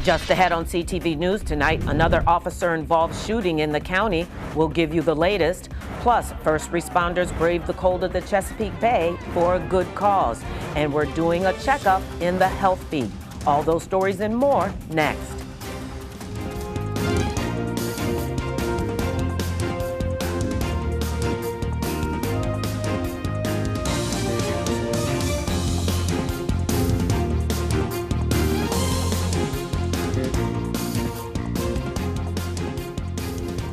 Just ahead on CTV News tonight, another officer-involved shooting in the county. We'll give you the latest. Plus, first responders braved the cold of the Chesapeake Bay for a good cause. And we're doing a checkup in the health feed. All those stories and more next.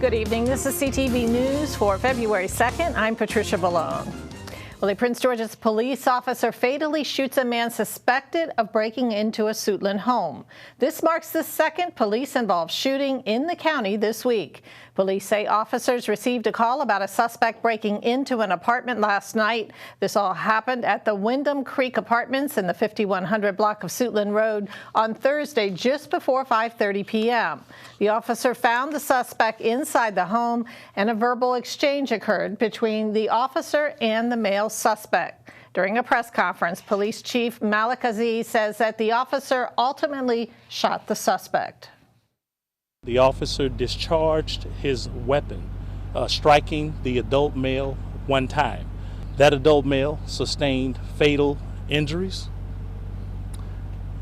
Good evening. This is CTV News for February 2nd. I'm Patricia Ballone. Well, a Prince George's police officer fatally shoots a man suspected of breaking into a Suitland home. This marks the second police-involved shooting in the county this week. Police say officers received a call about a suspect breaking into an apartment last night. This all happened at the Wyndham Creek Apartments in the 5100 block of Suitland Road on Thursday just before 5:30 p.m. The officer found the suspect inside the home, and a verbal exchange occurred between the officer and the male suspect. During a press conference, Police Chief Malik Aziz says that the officer ultimately shot the suspect. The officer discharged his weapon, striking the adult male one time. That adult male sustained fatal injuries,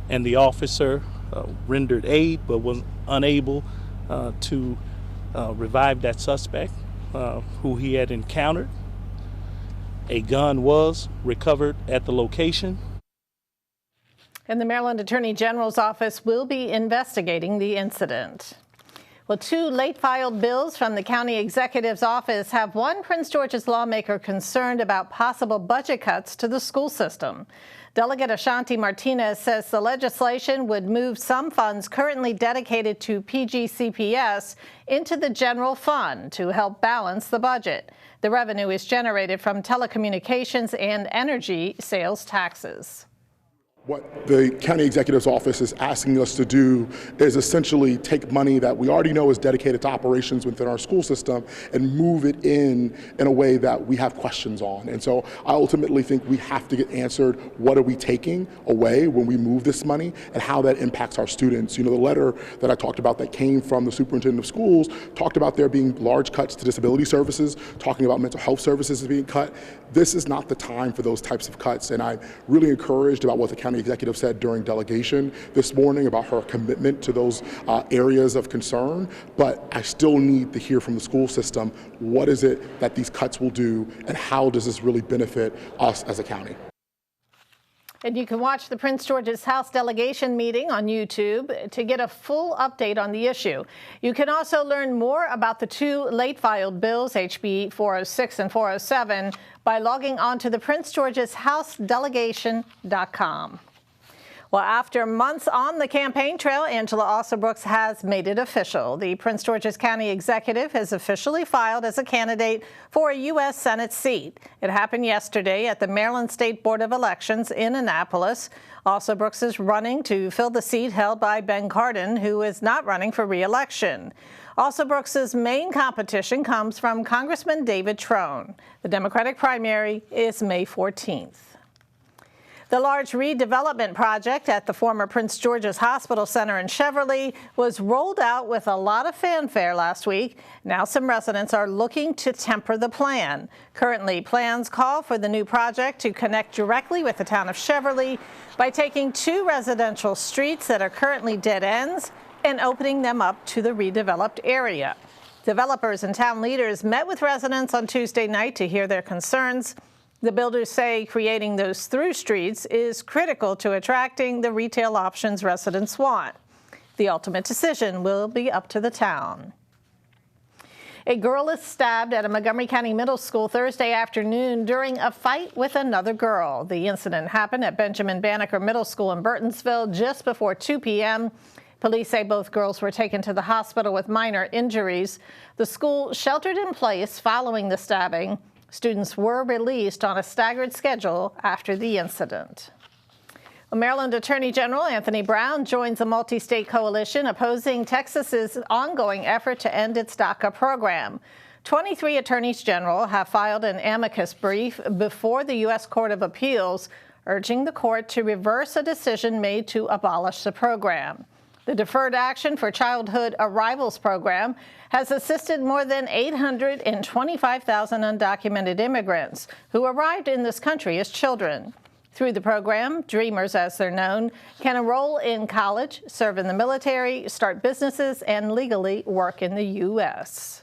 and the officer rendered aid but was unable to revive that suspect who he had encountered. A gun was recovered at the location. And the Maryland Attorney General's office will be investigating the incident. Well, two late-filed bills from the county executive's office have one Prince George's lawmaker concerned about possible budget cuts to the school system. Delegate Ashanti Martinez says the legislation would move some funds currently dedicated to PGCPS into the general fund to help balance the budget. The revenue is generated from telecommunications and energy sales taxes. What the county executive's office is asking us to do is essentially take money that we already know is dedicated to operations within our school system and move it in a way that we have questions on. And so I ultimately think we have to get answered, what are we taking away when we move this money and how that impacts our students. You know, the letter that I talked about that came from the superintendent of schools talked about there being large cuts to disability services, talking about mental health services being cut. This is not the time for those types of cuts, and I'm really encouraged about what the county executive said during delegation this morning about her commitment to those areas of concern, but I still need to hear from the school system, what is it that these cuts will do and how does this really benefit us as a county? And you can watch the Prince George's House delegation meeting on YouTube to get a full update on the issue. You can also learn more about the two late-filed bills, HB 406 and 407, by logging on to the Prince George's House Delegation.com. Well, after months on the campaign trail, Angela Alsobrooks has made it official. The Prince George's County executive has officially filed as a candidate for a U.S. Senate seat. It happened yesterday at the Maryland State Board of Elections in Annapolis. Alsobrooks is running to fill the seat held by Ben Cardin, who is not running for re-election. Alsobrooks' main competition comes from Congressman David Trone. The Democratic primary is May 14th. The large redevelopment project at the former Prince George's Hospital Center in Cheverly was rolled out with a lot of fanfare last week. Now some residents are looking to temper the plan. Currently, plans call for the new project to connect directly with the town of Cheverly by taking two residential streets that are currently dead ends and opening them up to the redeveloped area. Developers and town leaders met with residents on Tuesday night to hear their concerns. The builders say creating those through streets is critical to attracting the retail options residents want. The ultimate decision will be up to the town. A girl is stabbed at a Montgomery County Middle School Thursday afternoon during a fight with another girl. The incident happened at Benjamin Banneker Middle School in Burtonsville just before 2 p.m. Police say both girls were taken to the hospital with minor injuries. The school sheltered in place following the stabbing. Students were released on a staggered schedule after the incident. Maryland Attorney General Anthony Brown joins a multi-state coalition opposing Texas's ongoing effort to end its DACA program. 23 attorneys general have filed an amicus brief before the U.S. Court of Appeals, urging the court to reverse a decision made to abolish the program. The Deferred Action for Childhood Arrivals program has assisted more than 825,000 undocumented immigrants who arrived in this country as children. Through the program, Dreamers, as they're known, can enroll in college, serve in the military, start businesses, and legally work in the U.S.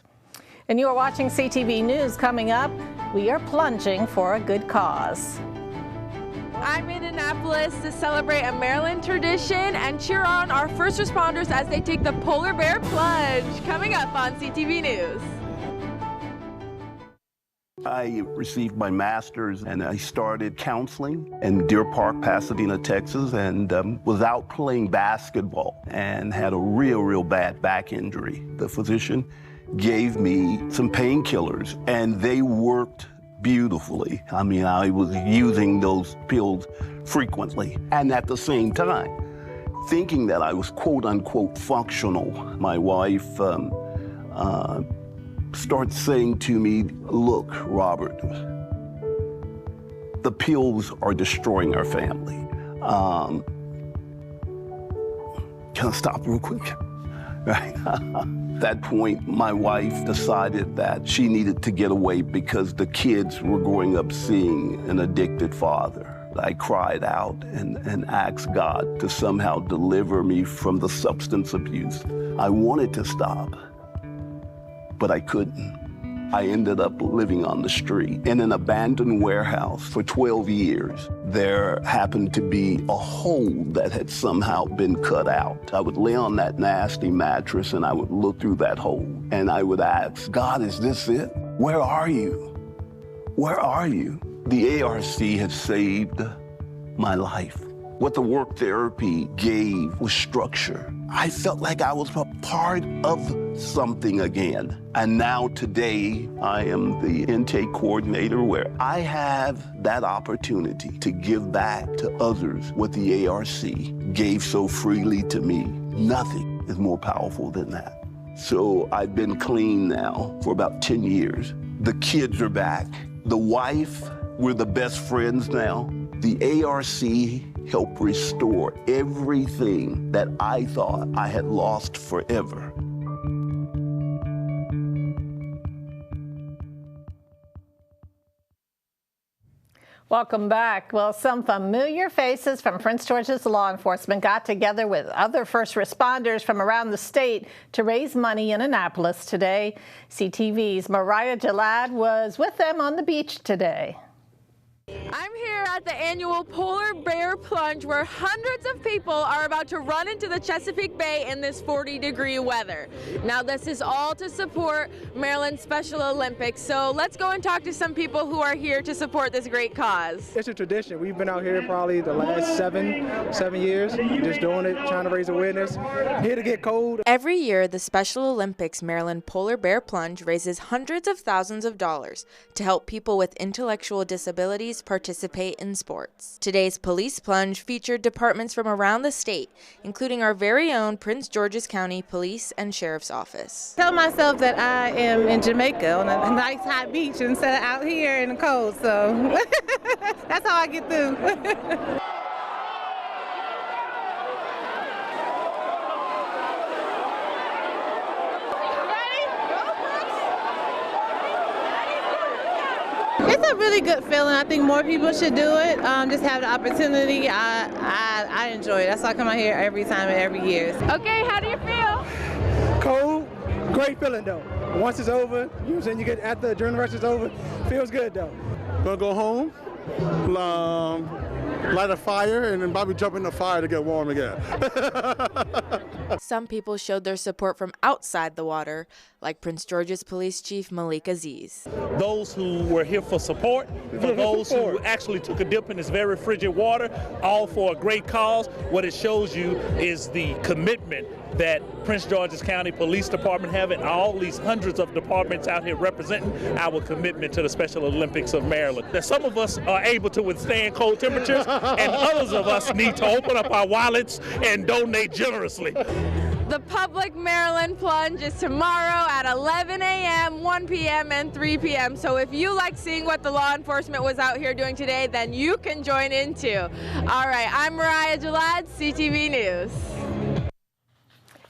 And you are watching CTV News. Coming up, we are plunging for a good cause. I'm in Annapolis to celebrate a Maryland tradition and cheer on our first responders as they take the polar bear plunge. Coming up on CTV News. I received my master's and I started counseling in Deer Park, Pasadena, Texas, and was out playing basketball and had a real bad back injury. The physician gave me some painkillers and they worked beautifully. I mean, I was using those pills frequently. And at the same time, thinking that I was quote unquote functional, my wife starts saying to me, look, Robert, the pills are destroying our family. Can I stop real quick? Right. At that point, my wife decided that she needed to get away because the kids were growing up seeing an addicted father. I cried out and asked God to somehow deliver me from the substance abuse. I wanted to stop, but I couldn't. I ended up living on the street in an abandoned warehouse for 12 years. There happened to be a hole that had somehow been cut out. I would lay on that nasty mattress and I would look through that hole and I would ask, God, is this it? Where are you? Where are you? The ARC had saved my life. What the work therapy gave was structure. I felt like I was a part of something again. And now today, I am the intake coordinator where I have that opportunity to give back to others what the ARC gave so freely to me. Nothing is more powerful than that. So I've been clean now for about 10 years. The kids are back. The wife, we're the best friends now. The ARC help restore everything that I thought I had lost forever. Welcome back. Well, some familiar faces from Prince George's law enforcement got together with other first responders from around the state to raise money in Annapolis today. CTV's Mariah Jalad was with them on the beach today. I'm here at the annual Polar Bear Plunge where hundreds of people are about to run into the Chesapeake Bay in this 40-degree weather. Now this is all to support Maryland Special Olympics, so let's go and talk to some people who are here to support this great cause. It's a tradition. We've been out here probably the last seven years, just doing it, trying to raise awareness. Here to get cold. Every year, the Special Olympics Maryland Polar Bear Plunge raises hundreds of thousands of dollars to help people with intellectual disabilities participate in sports. Today's police plunge featured departments from around the state, including our very own Prince George's County Police and Sheriff's Office. Tell myself that I am in Jamaica on a nice hot beach instead of out here in the cold, so that's how I get through. It's a really good feeling. I think more people should do it. Just have the opportunity. I enjoy it. That's why I come out here every time and every year. Okay, how do you feel? Cold, great feeling though. Once it's over, usually you get after the adrenaline rush is over, feels good though. Gonna go home, light a fire, and then probably jump in the fire to get warm again. Some people showed their support from outside the water, like Prince George's Police Chief Malik Aziz. Those who were here for support, for those who actually took a dip in this very frigid water, all for a great cause. What it shows you is the commitment that Prince George's County Police Department have, and all these hundreds of departments out here representing our commitment to the Special Olympics of Maryland. That some of us are able to withstand cold temperatures, and others of us need to open up our wallets and donate generously. The public Maryland plunge is tomorrow at 11 a.m., 1 p.m., and 3 p.m. So if you like seeing what the law enforcement was out here doing today, then you can join in too. All right, I'm Mariah Jalad, CTV News.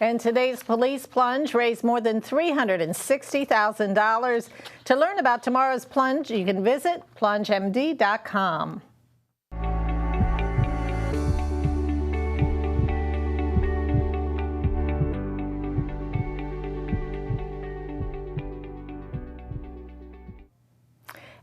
And today's police plunge raised more than $360,000. To learn about tomorrow's plunge, you can visit plungemd.com.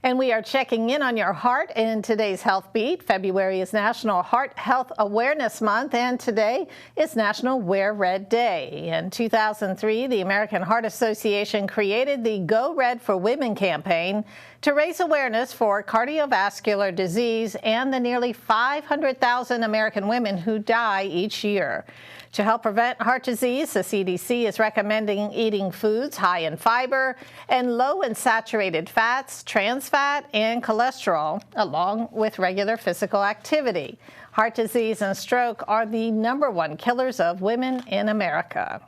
And we are checking in on your heart in today's Health Beat. February is National Heart Health Awareness Month, and today is National Wear Red Day. In 2003, the American Heart Association created the Go Red for Women campaign to raise awareness for cardiovascular disease and the nearly 500,000 American women who die each year. To help prevent heart disease, the CDC is recommending eating foods high in fiber and low in saturated fats, trans fat, and cholesterol, along with regular physical activity. Heart disease and stroke are the ¡1 killers of women in America.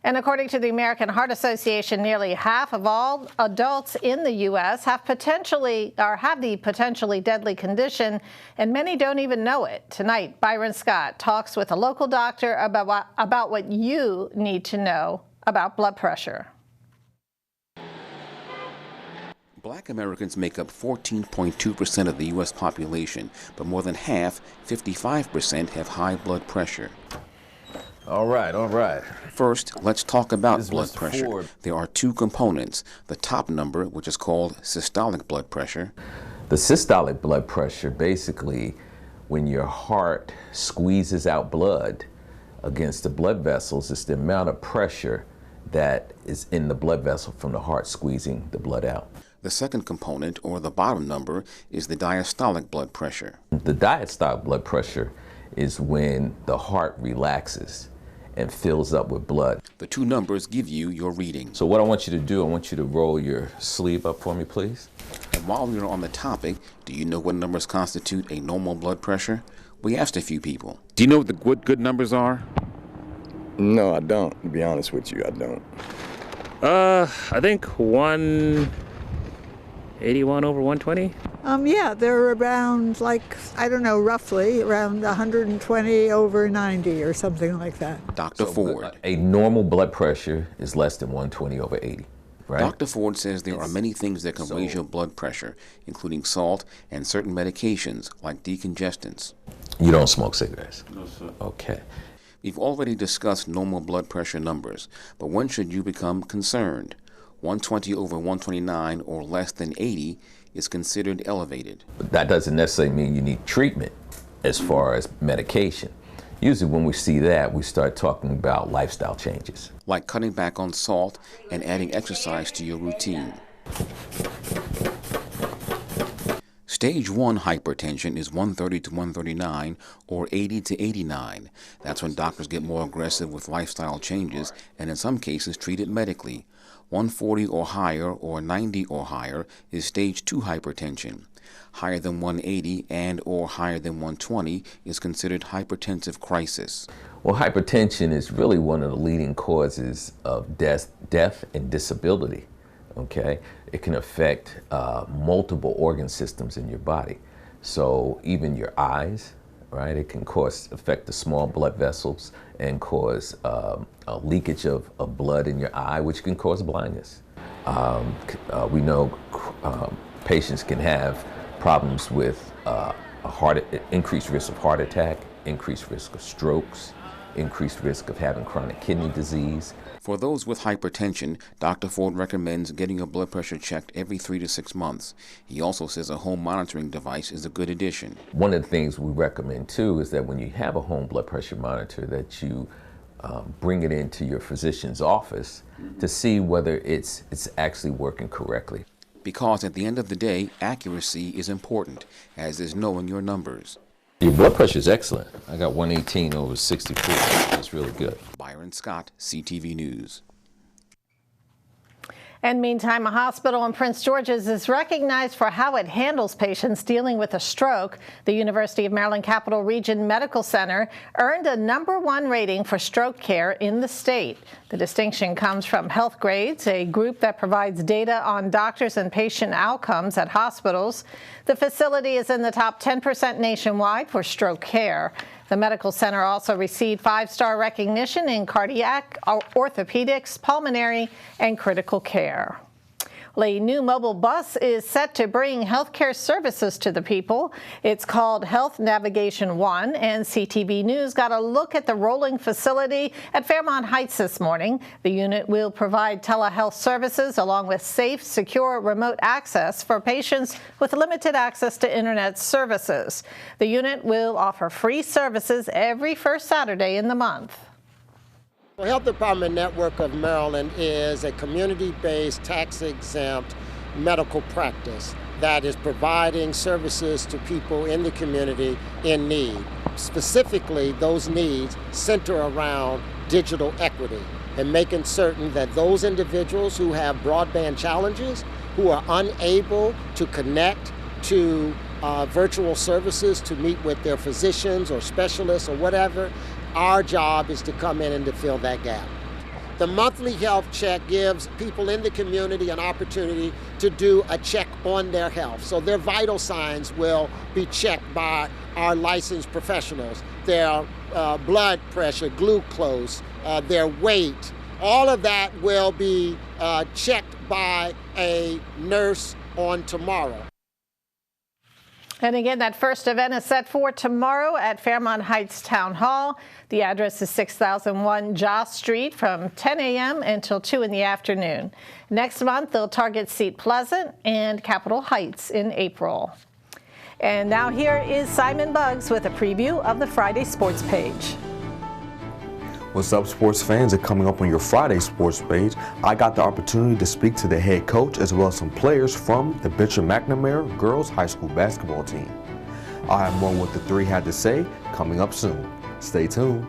And according to the American Heart Association, nearly half of all adults in the U.S. have the potentially deadly condition, and many don't even know it. Tonight, Byron Scott talks with a local doctor about what you need to know about blood pressure. Black Americans make up 14.2% of the U.S. population, but more than half, 55%, have high blood pressure. All right. First, let's talk about blood pressure. There are two components. The top number, which is called systolic blood pressure. The systolic blood pressure, basically, when your heart squeezes out blood against the blood vessels, it's the amount of pressure that is in the blood vessel from the heart squeezing the blood out. The second component, or the bottom number, is the diastolic blood pressure. The diastolic blood pressure is when the heart relaxes and fills up with blood. The two numbers give you your reading. So what I want you to do, I want you to roll your sleeve up for me, please. And while we're on the topic, do you know what numbers constitute a normal blood pressure? We asked a few people. Do you know what good numbers are? No, I don't. To be honest with you, I don't. I think 181 over 120. Yeah, they're around, roughly around 120 over 90 or something like that. Dr. Ford. A normal blood pressure is less than 120 over 80, right? Dr. Ford says there are many things that can raise your blood pressure, including salt and certain medications like decongestants. You don't smoke cigarettes? No, sir. Okay. We've already discussed normal blood pressure numbers, but when should you become concerned? 120 over 129 or less than 80 is considered elevated. But that doesn't necessarily mean you need treatment as far as medication. Usually when we see that, we start talking about lifestyle changes. Like cutting back on salt and adding exercise to your routine. Stage 1 hypertension is 130 to 139 or 80 to 89. That's when doctors get more aggressive with lifestyle changes and in some cases treat it medically. 140 or higher or 90 or higher is stage 2 hypertension. Higher than 180 and or higher than 120 is considered hypertensive crisis. Well, hypertension is really one of the leading causes of death and disability. Okay, it can affect multiple organ systems in your body. So even your eyes, right? It can affect the small blood vessels and cause a leakage of blood in your eye, which can cause blindness. We know patients can have problems with increased risk of heart attack, increased risk of strokes, increased risk of having chronic kidney disease. For those with hypertension, Dr. Ford recommends getting your blood pressure checked every 3 to 6 months. He also says a home monitoring device is a good addition. One of the things we recommend too is that when you have a home blood pressure monitor, that you bring it into your physician's office to see whether it's actually working correctly. Because at the end of the day, accuracy is important, as is knowing your numbers. Your blood pressure is excellent. I got 118 over 64. That's really good. Byron Scott, CTV News. And meantime, a hospital in Prince George's is recognized for how it handles patients dealing with a stroke. The University of Maryland Capital Region Medical Center earned a #1 rating for stroke care in the state. The distinction comes from Health Grades, a group that provides data on doctors and patient outcomes at hospitals. The facility is in the top 10% nationwide for stroke care. The medical center also received 5-star recognition in cardiac, orthopedics, pulmonary, and critical care. A new mobile bus is set to bring healthcare services to the people. It's called Health Navigation One, and CTV News got a look at the rolling facility at Fairmont Heights this morning. The unit will provide telehealth services along with safe, secure remote access for patients with limited access to internet services. The unit will offer free services every first Saturday in the month. The Health Department Network of Maryland is a community-based, tax-exempt medical practice that is providing services to people in the community in need. Specifically, those needs center around digital equity and making certain that those individuals who have broadband challenges, who are unable to connect to virtual services to meet with their physicians or specialists or whatever, our job is to come in and to fill that gap. The monthly health check gives people in the community an opportunity to do a check on their health. So their vital signs will be checked by our licensed professionals. Their blood pressure, glucose, their weight, all of that will be checked by a nurse on tomorrow. And again, that first event is set for tomorrow at Fairmont Heights Town Hall. The address is 6001 Joss Street from 10 a.m. until 2 in the afternoon. Next month, they'll target Seat Pleasant and Capitol Heights in April. And now here is Simon Buggs with a preview of the Friday Sports page. What's up, sports fans? And coming up on your Friday sports page, I got the opportunity to speak to the head coach as well as some players from the Bishop McNamara girls high school basketball team. I'll have more what the three had to say coming up soon. Stay tuned.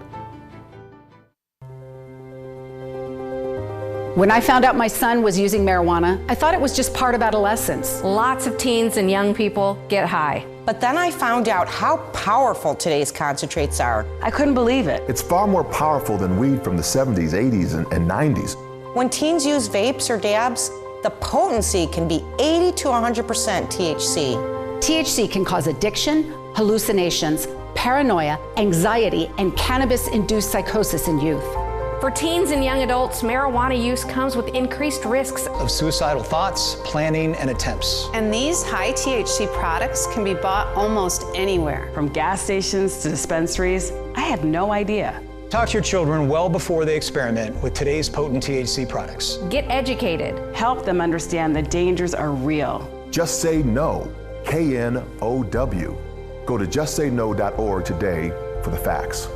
When I found out my son was using marijuana, I thought it was just part of adolescence. Lots of teens and young people get high. But then I found out how powerful today's concentrates are. I couldn't believe it. It's far more powerful than weed from the 70s, 80s, and 90s. When teens use vapes or dabs, the potency can be 80 to 100% THC. THC can cause addiction, hallucinations, paranoia, anxiety, and cannabis-induced psychosis in youth. For teens and young adults, marijuana use comes with increased risks of suicidal thoughts, planning, and attempts. And these high THC products can be bought almost anywhere. From gas stations to dispensaries, I had no idea. Talk to your children well before they experiment with today's potent THC products. Get educated. Help them understand the dangers are real. Just say no, KNOW. Go to justsayno.org today for the facts.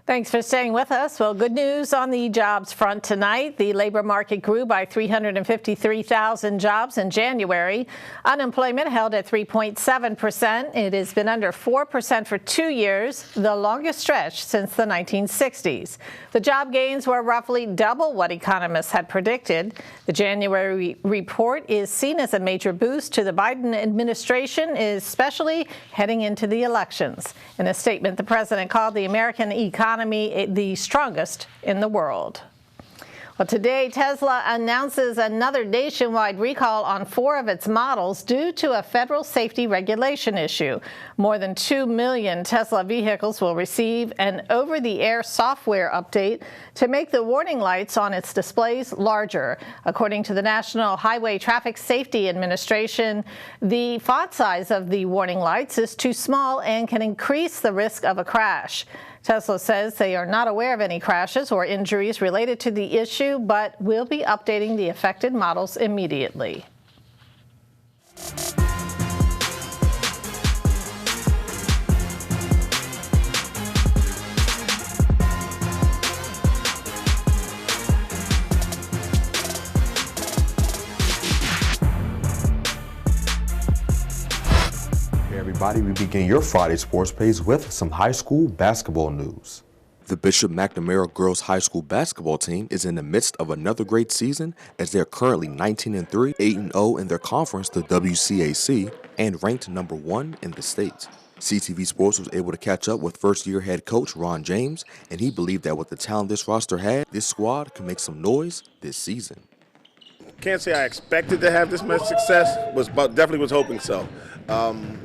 Thanks for staying with us. Well, good news on the jobs front tonight. The labor market grew by 353,000 jobs in January. Unemployment held at 3.7%. It has been under 4% for 2 years, the longest stretch since the 1960s. The job gains were roughly double what economists had predicted. The January report is seen as a major boost to the Biden administration, especially heading into the elections. In a statement, the president called the American economy the strongest in the world. Well, today, Tesla announces another nationwide recall on 4 of its models due to a federal safety regulation issue. More than 2 million Tesla vehicles will receive an over-the-air software update to make the warning lights on its displays larger. According to the National Highway Traffic Safety Administration, the font size of the warning lights is too small and can increase the risk of a crash. Tesla says they are not aware of any crashes or injuries related to the issue, but will be updating the affected models immediately. Everybody, we begin your Friday sports page with some high school basketball news. The Bishop McNamara girls high school basketball team is in the midst of another great season as they're currently 19-3, 8-0 in their conference, the WCAC, and ranked number 1 in the state. CTV Sports was able to catch up with first-year head coach Ron James, and he believed that with the talent this roster had, this squad could make some noise this season. Can't say I expected to have this much success, but definitely was hoping so.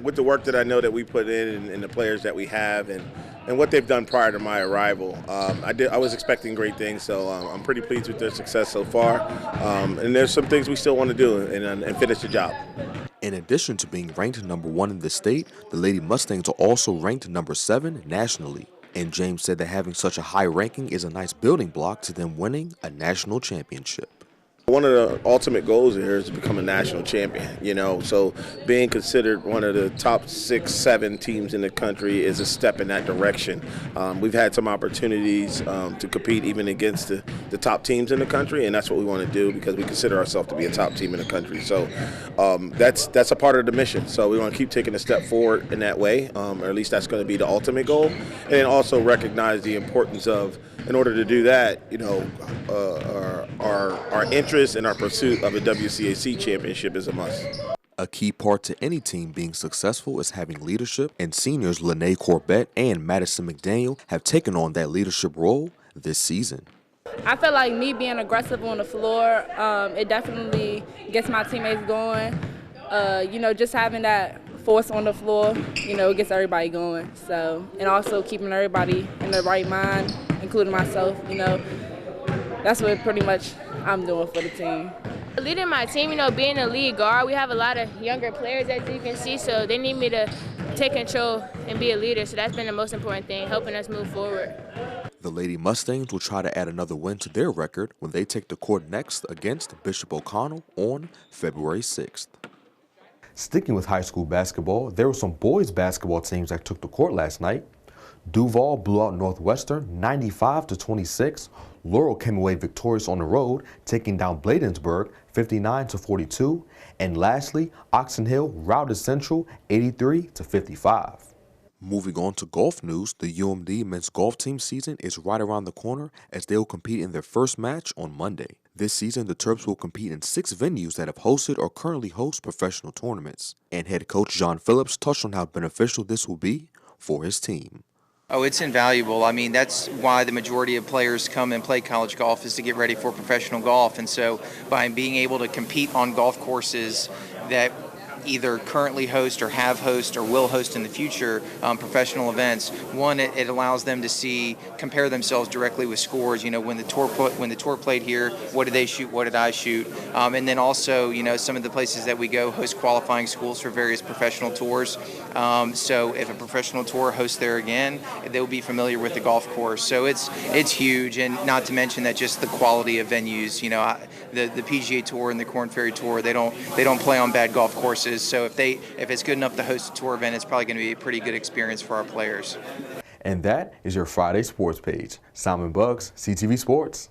With the work that I know that we put in and the players that we have and what they've done prior to my arrival, I was expecting great things, so I'm pretty pleased with their success so far. And there's some things we still want to do and finish the job. In addition to being ranked #1 in the state, the Lady Mustangs are also ranked #7 nationally. And James said that having such a high ranking is a nice building block to them winning a national championship. One of the ultimate goals here is to become a national champion, so being considered one of the top 6, 7 teams in the country is a step in that direction. We've had some opportunities to compete even against the top teams in the country, and that's what we want to do because we consider ourselves to be a top team in the country. So that's a part of the mission. So we want to keep taking a step forward in that way, or at least that's going to be the ultimate goal, and then also recognize the importance of, in order to do that, our interest and our pursuit of a WCAC championship is a must. A key part to any team being successful is having leadership, and seniors Lene Corbett and Madison McDaniel have taken on that leadership role this season. I feel like me being aggressive on the floor, it definitely gets my teammates going. Just having that force on the floor, it gets everybody going. So, and also keeping everybody in the right mind, including myself, that's what pretty much I'm doing for the team. Leading my team, being a lead guard, we have a lot of younger players, as you can see, so they need me to take control and be a leader. So that's been the most important thing, helping us move forward. The Lady Mustangs will try to add another win to their record when they take the court next against Bishop O'Connell on February 6th. Sticking with high school basketball, there were some boys basketball teams that took the court last night. Duval blew out Northwestern 95-26. Laurel came away victorious on the road, taking down Bladensburg 59-42. And lastly, Oxon Hill routed Central 83-55. Moving on to golf news, the UMD men's golf team season is right around the corner as they will compete in their first match on Monday. This season, the Terps will compete in 6 venues that have hosted or currently host professional tournaments. And head coach John Phillips touched on how beneficial this will be for his team. Oh, it's invaluable. I mean, that's why the majority of players come and play college golf, is to get ready for professional golf. And so by being able to compete on golf courses that either currently host or have host or will host in the future professional events, one, it allows them to compare themselves directly with scores. When the tour played here, what did they shoot, what did I shoot, and then also some of the places that we go host qualifying schools for various professional tours. So if a professional tour hosts there again, they'll be familiar with the golf course. So it's huge, and not to mention that just the quality of venues. The PGA Tour and the Korn Ferry Tour, they don't play on bad golf courses. So if it's good enough to host a tour event, it's probably going to be a pretty good experience for our players. And that is your Friday Sports Page. Simon Buggs, CTV Sports.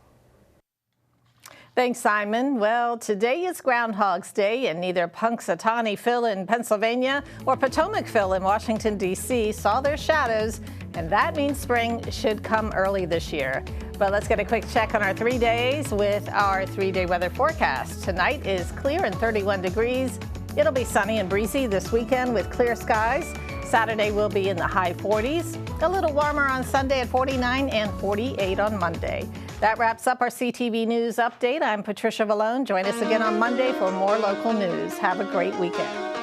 Thanks, Simon. Well, today is Groundhog's Day, and neither Punxsutawney Phil in Pennsylvania or Potomac Phil in Washington, D.C. saw their shadows, and that means spring should come early this year. But let's get a quick check on our 3 days with our 3-day weather forecast. Tonight is clear and 31 degrees. It'll be sunny and breezy this weekend with clear skies. Saturday will be in the high 40s. A little warmer on Sunday at 49 and 48 on Monday. That wraps up our CTV News Update. I'm Patricia Vallone. Join us again on Monday for more local news. Have a great weekend.